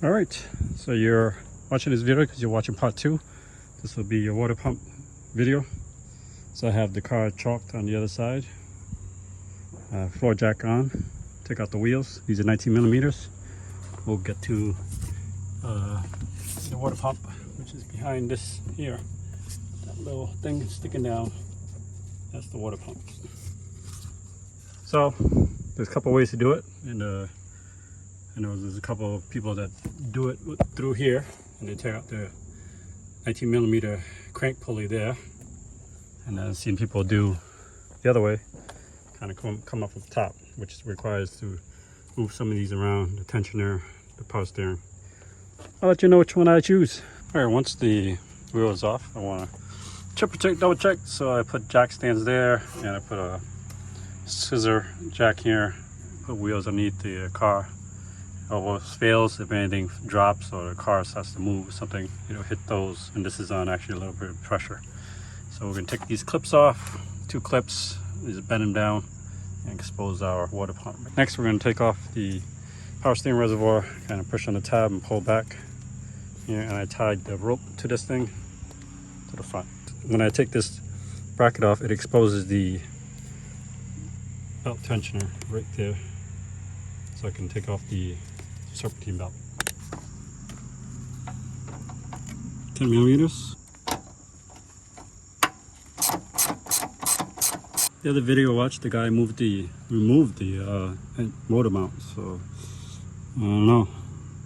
All right, so you're watching this video because you're watching part 2. This will be your water pump video. So I have the car chalked on the other side, floor jack on, take out the wheels. These are 19 millimeters. We'll get to the water pump, which is behind this here. That little thing sticking down, that's the water pump. So there's a couple ways to do it, and I know there's a couple of people that do it through here, and they take out the 19 millimeter crank pulley there, and I've seen people do the other way, kind of come up at the top, which requires to move some of these around, the tensioner, the power steering. I'll let you know which one I choose. All right, once the wheel is off, I want to triple check, double check, so I put jack stands there, and I put a scissor jack here, put wheels underneath the car. Almost fails, if anything drops or the car starts to move or something, it'll hit those, and this is on actually a little bit of pressure. So we're going to take these clips off, 2 clips, just bend them down and expose our water pump. Next we're going to take off the power steering reservoir, kind of push on the tab and pull back here, and I tied the rope to this thing to the front. When I take this bracket off, it exposes the belt tensioner right there, so I can take off the serpentine belt. 10 millimeters. The other video I watched, the guy removed the motor mount, so I don't know.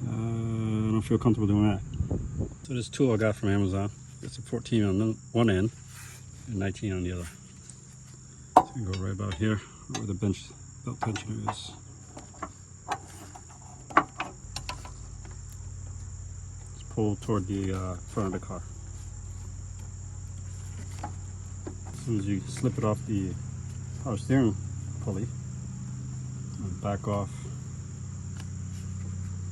I don't feel comfortable doing that. So this tool I got from Amazon, it's a 14 on one end and 19 on the other. So you can go right about here where the bench belt tensioner is. Pull toward the front of the car. As soon as you slip it off the power steering pulley, and back off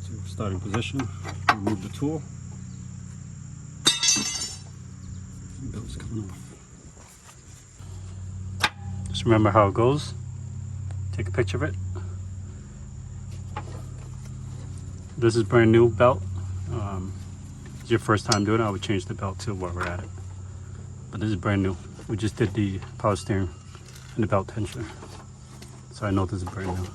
to starting position, remove the tool. The belt's coming off. Just remember how it goes. Take a picture of it. This is brand new belt. It's your first time doing it, I would change the belt to where we're at it. But this is brand new. We just did the power steering and the belt tensioner, so I know this is brand new.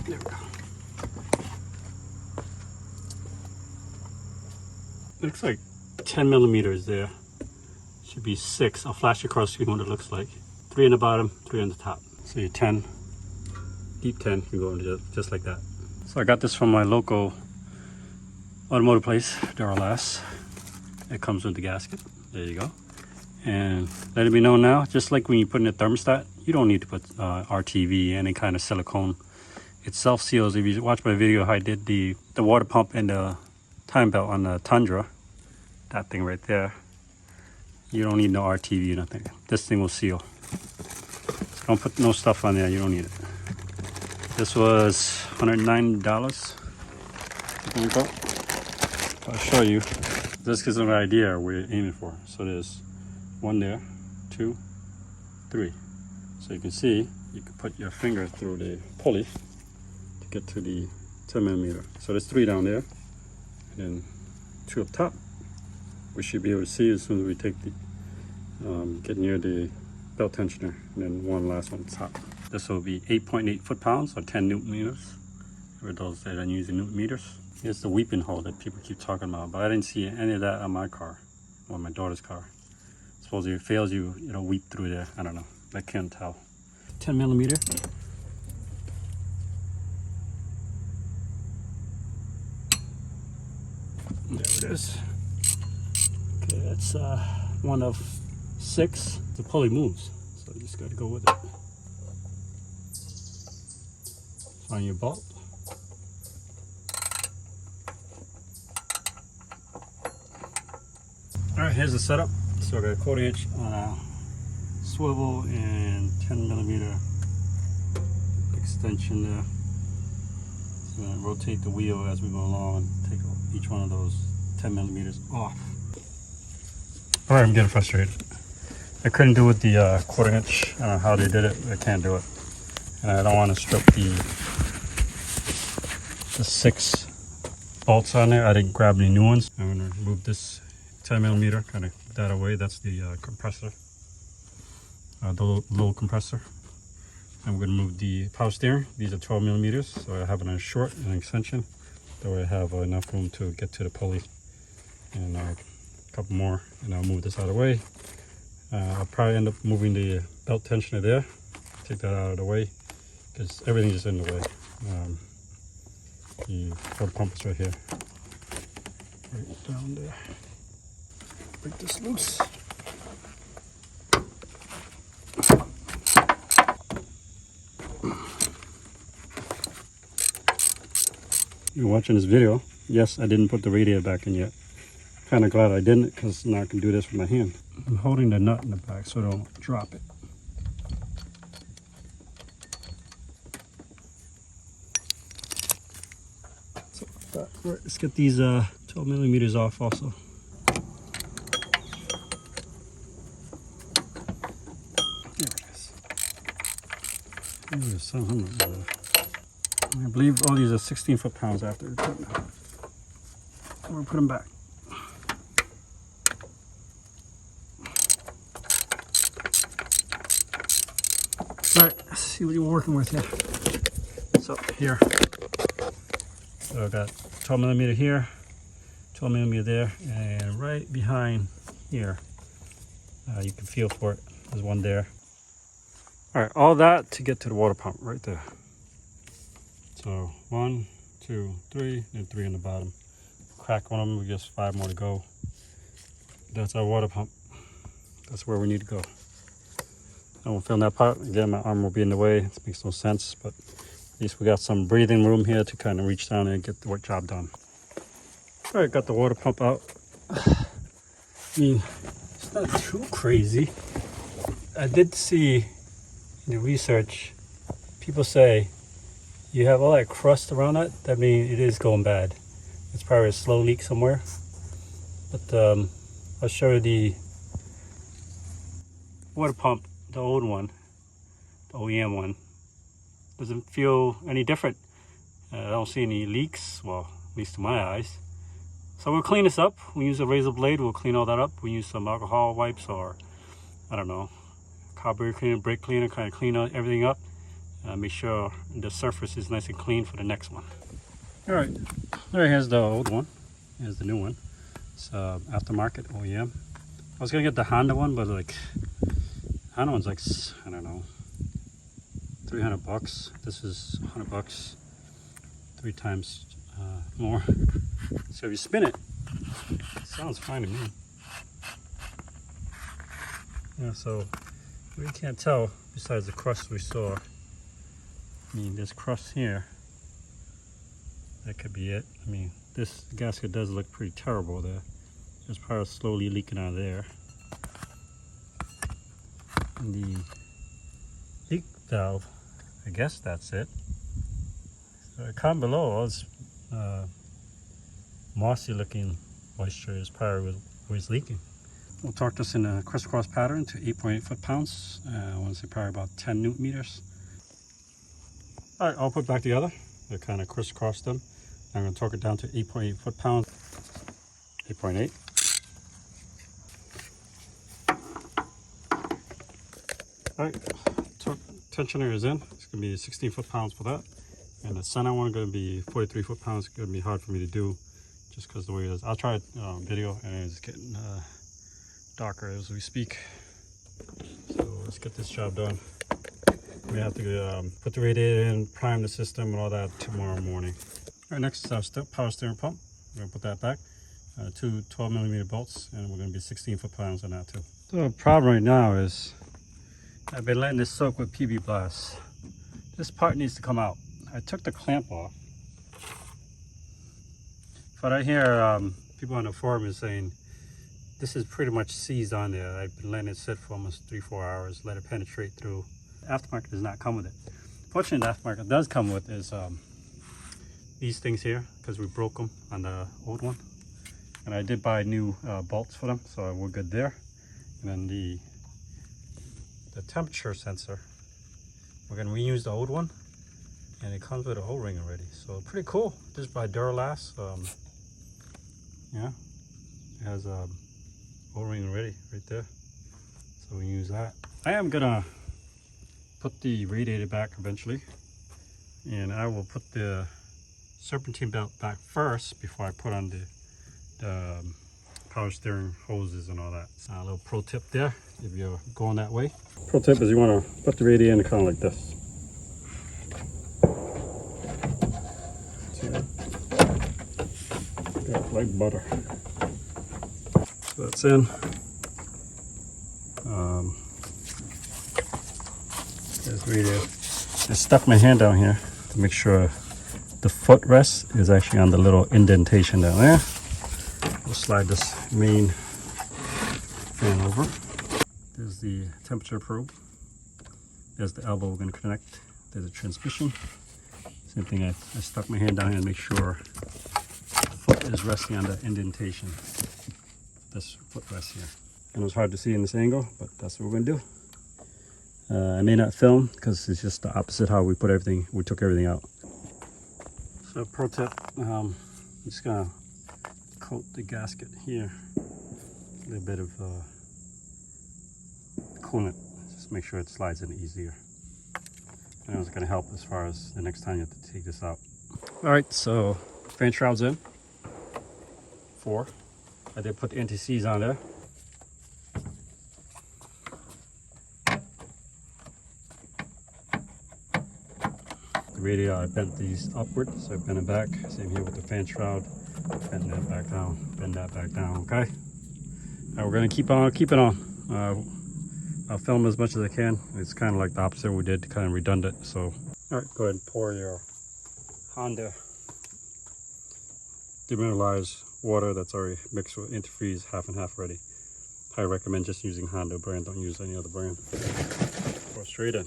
There we go. Looks like 10 millimeters there. Should be 6. I'll flash across the screen what it looks like. 3 on the bottom, 3 on the top. So your 10, deep 10, you go into just like that. So I got this from my local automotive place, Duralast. It comes with the gasket. There you go. And let it be known now, just like when you put in a thermostat, you don't need to put RTV, any kind of silicone. It self-seals. If you watch my video, how I did the water pump and the time belt on the Tundra, that thing right there, you don't need no RTV or nothing. This thing will seal. Don't put no stuff on there, you don't need it. This was $109. There we go. I'll show you. This gives an idea what we're aiming for. So there's 1 there, 2, 3. So you can see, you can put your finger through the pulley to get to the 10 millimeter. So there's 3 down there, and then 2 up top. We should be able to see as soon as we take the, get near the belt tensioner, and then 1 last one on top. This will be 8.8 foot-pounds, or 10 newton meters, for those that are using newton meters. Here's the weeping hole that people keep talking about, but I didn't see any of that on my car, or my daughter's car. Suppose if it fails you, it'll weep through there. I don't know, I can't tell. 10 millimeter. There it is. Okay, that's 1 of 6. The pulley moves, so you just got to go with it. Find your bolt. All right, here's the setup. So I got a 1/4 inch on a swivel and 10 millimeter extension there. So I'm going to rotate the wheel as we go along, take each one of those 10 millimeters off. All right, I'm getting frustrated. I couldn't do it the quarter inch. I don't know how they did it. I can't do it, and I don't want to strip the 6 bolts on there. I didn't grab any new ones. I'm going to remove this 10 millimeter, kind of put that away. That's the compressor, the little compressor. I'm going to move the power steering. These are 12 millimeters, so I have it on a short and an extension. That way I have enough room to get to the pulley, and a couple more, and I'll move this out of the way. I'll probably end up moving the belt tensioner there. Take that out of the way because everything's just in the way. The water pump is right here, right down there. Break this loose. You're watching this video. Yes, I didn't put the radiator back in yet. Kind of glad I didn't, because now I can do this with my hand. I'm holding the nut in the back so I don't drop it. So, right, let's get these 12 millimeters off also. There it is. There's some, I believe all these are 16 foot-pounds after equipment. I'm going to put them back. Alright, let's see what you're working with here. So here, so I've got 12 millimeter here, 12 millimeter there, and right behind here, you can feel for it. There's one there. Alright, all that to get to the water pump right there. So 1, 2, 3, and 3 on the bottom. Crack one of them, we just 5 more to go. That's our water pump. That's where we need to go. I won't film that part. Again, my arm will be in the way. It makes no sense, but at least we got some breathing room here to kind of reach down and get the work job done. All right, got the water pump out. I mean, it's not too crazy. I did see in the research, people say you have all that crust around it. That means it is going bad. It's probably a slow leak somewhere. But I'll show you the water pump. The old one, the OEM one, doesn't feel any different. I don't see any leaks, well, at least to my eyes. So we'll clean this up. We use a razor blade, we'll clean all that up. We use some alcohol wipes or, I don't know, carburetor cleaner, brake cleaner, kind of clean everything up. Make sure the surface is nice and clean for the next one. All right, here's the old one. Here's the new one. It's aftermarket OEM. I was gonna get the Honda one, but like, Honda one's like, I don't know, 300 bucks. This is 100 bucks, 3 times more. So if you spin it, it sounds fine to me. Yeah, so we can't tell besides the crust we saw. I mean, there's crust here. That could be it. I mean, this gasket does look pretty terrible there. There's probably slowly leaking out of there. And the leak valve, I guess that's it. So comment below, all this mossy looking moisture is probably where it's leaking. We'll torque this in a crisscross pattern to 8.8 foot-pounds. I want to say probably about 10 newton meters. All right, I'll put back together. I kind of crisscross them. I'm going to torque it down to 8.8 foot-pounds. 8.8. All right, torque tensioner is in. It's going to be 16 foot-pounds for that. And the center one going to be 43 foot-pounds. It's going to be hard for me to do just because the way it is. I'll try video, and it's getting darker as we speak. So let's get this job done. We have to put the radiator in, prime the system, and all that tomorrow morning. All right, next is our power steering pump. We're going to put that back. 2 12 millimeter bolts, and we're going to be 16 foot-pounds on that too. The problem right now is I've been letting this soak with PB Blast. This part needs to come out. I took the clamp off, but I hear people on the forum is saying this is pretty much seized on there. I've been letting it sit for almost 3-4 hours, let it penetrate through. Aftermarket does not come with it. Fortunately, the aftermarket does come with is these things here, because we broke them on the old one, and I did buy new bolts for them, so we're good there. And then the the temperature sensor. We're gonna reuse the old one, and it comes with an O-ring already. So pretty cool. This is by Duralast. Yeah, it has a O-ring already right there. So we use that. I am gonna put the radiator back eventually, and I will put the serpentine belt back first before I put on the power steering hoses and all that. A little pro tip there if you're going that way. Pro tip is you want to put the radiator in kind of like this. See that? Yeah, like butter. So that's in. There's the radiator. I stuck my hand down here to make sure the footrest is actually on the little indentation down there. We'll slide this main fan over. There's the temperature probe. There's the elbow we're going to connect. There's a transmission. Same thing, I stuck my hand down here to make sure the foot is resting on the indentation. This footrest here. And it's hard to see in this angle, but that's what we're going to do. I may not film because it's just the opposite how we put everything. We took everything out. So pro tip, I'm just going to coat the gasket here. A little bit of coolant. Just make sure it slides in easier. I know it's going to help as far as the next time you have to take this out. Alright, so fan shroud's in. 4. I did put the NTCs on there. The radiator, I bent these upward, so I bent it back. Same here with the fan shroud. Bend that back down, bend that back down, okay? Now we're gonna keep it on. I'll film as much as I can. It's kind of like the opposite we did, kind of redundant. So, all right, go ahead and pour your Honda demineralized water that's already mixed with antifreeze, half and half already. I recommend just using Honda brand. Don't use any other brand. Pour straight in.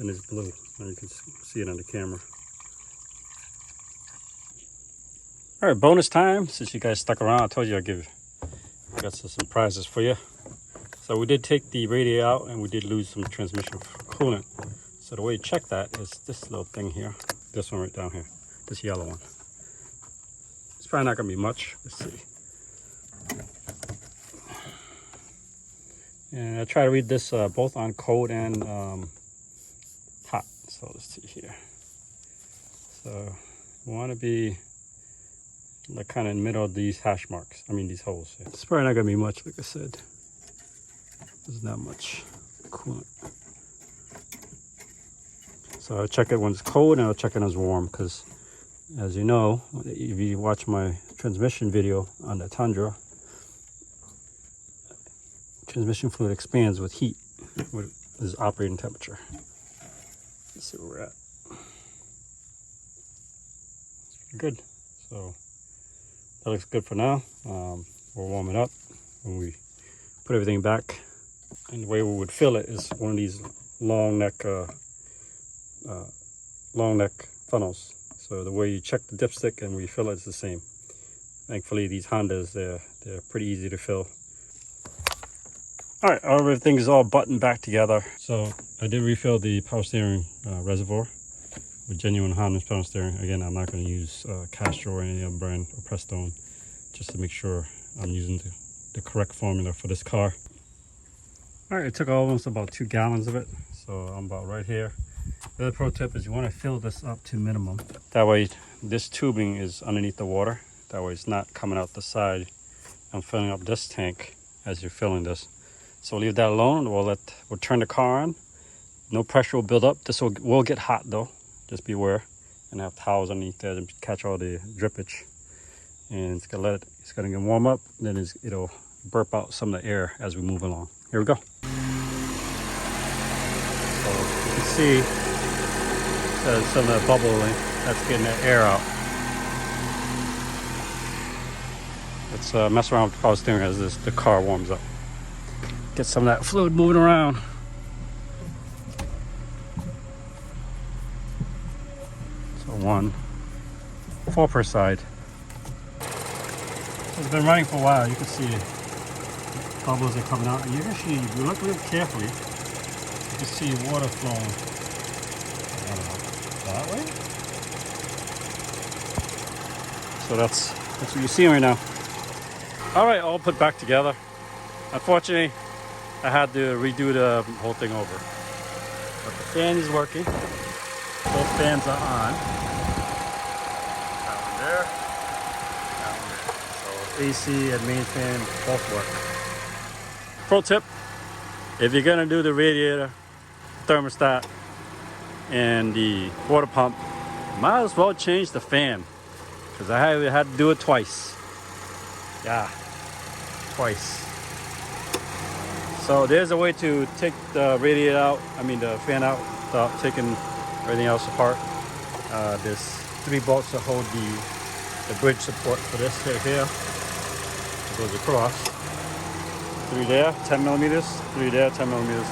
And it's blue, and you can see it on the camera. All right, bonus time. Since you guys stuck around, I told you I got some prizes for you. So we did take the radiator out, and we did lose some transmission coolant. So the way you check that is this little thing here. This one right down here, this yellow one. It's probably not gonna be much. Let's see. And I try to read this both on cold and hot. So let's see here. So we want to be like kind of in the middle of these hash marks. I mean these holes. It's probably not gonna be much, like I said. There's not much coolant. So I'll check it when it's cold, and I'll check it when it's warm, because as you know, if you watch my transmission video on the Tundra, transmission fluid expands with heat, with this operating temperature. Let's see where we're at. It's pretty good. So that looks good for now. We'll warm it up when we put everything back. And the way we would fill it is one of these long neck funnels. So the way you check the dipstick and refill it is the same. Thankfully, these Hondas, they're pretty easy to fill. All right, everything is all buttoned back together. So I did refill the power steering reservoir with genuine Honda power steering. Again, I'm not going to use Castro or any other brand or Prestone, just to make sure I'm using the correct formula for this car. All right, it took almost about 2 gallons of it, so I'm about right here. The other pro tip is you want to fill this up to minimum. That way, this tubing is underneath the water. That way, it's not coming out the side. I'm filling up this tank as you're filling this. So we'll leave that alone. We'll turn the car on. No pressure will build up. This will get hot though. Just beware. And have towels underneath there to catch all the drippage. And it's gonna get warm up. Then it'll burp out some of the air as we move along. Here we go. So you can see some of the bubbling. That's getting that air out. Let's mess around with the power steering as the car warms up. Get some of that fluid moving around. So 1, 4 per side. It's been running for a while. You can see bubbles are coming out. And you actually, if you look real carefully, you can see water flowing. I don't know, that way? So that's what you're seeing right now. All right, all put back together. Unfortunately, I had to redo the whole thing over. But the fan is working. Both fans are on. That one there, that one there. So AC and main fan both work. Pro tip, if you're gonna do the radiator, thermostat, and the water pump, might as well change the fan. Because I had to do it twice. Yeah, twice. So there's a way to take the radiator out, the fan out, without taking everything else apart. There's 3 bolts that hold the bridge support for this here. It goes across. 3 there, 10 millimeters, 3 there, 10 millimeters.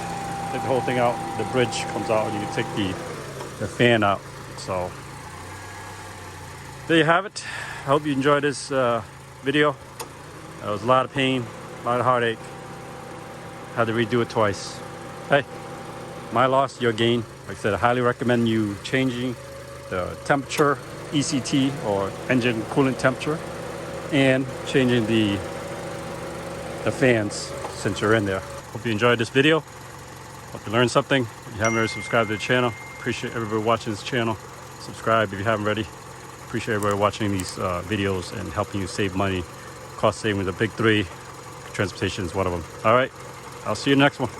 Take the whole thing out, the bridge comes out, and you can take the fan out. So there you have it. I hope you enjoyed this video. It was a lot of pain, a lot of heartache. Had to redo it twice. Hey, my loss, your gain. Like I said, I highly recommend you changing the temperature, ECT or engine coolant temperature, and changing the fans since you're in there. Hope you enjoyed this video. Hope you learned something. If you haven't already subscribed to the channel, appreciate everybody watching this channel. Subscribe if you haven't already. Appreciate everybody watching these videos and helping you save money. Cost saving, the big 3. Transportation is one of them. All right, I'll see you in the next one.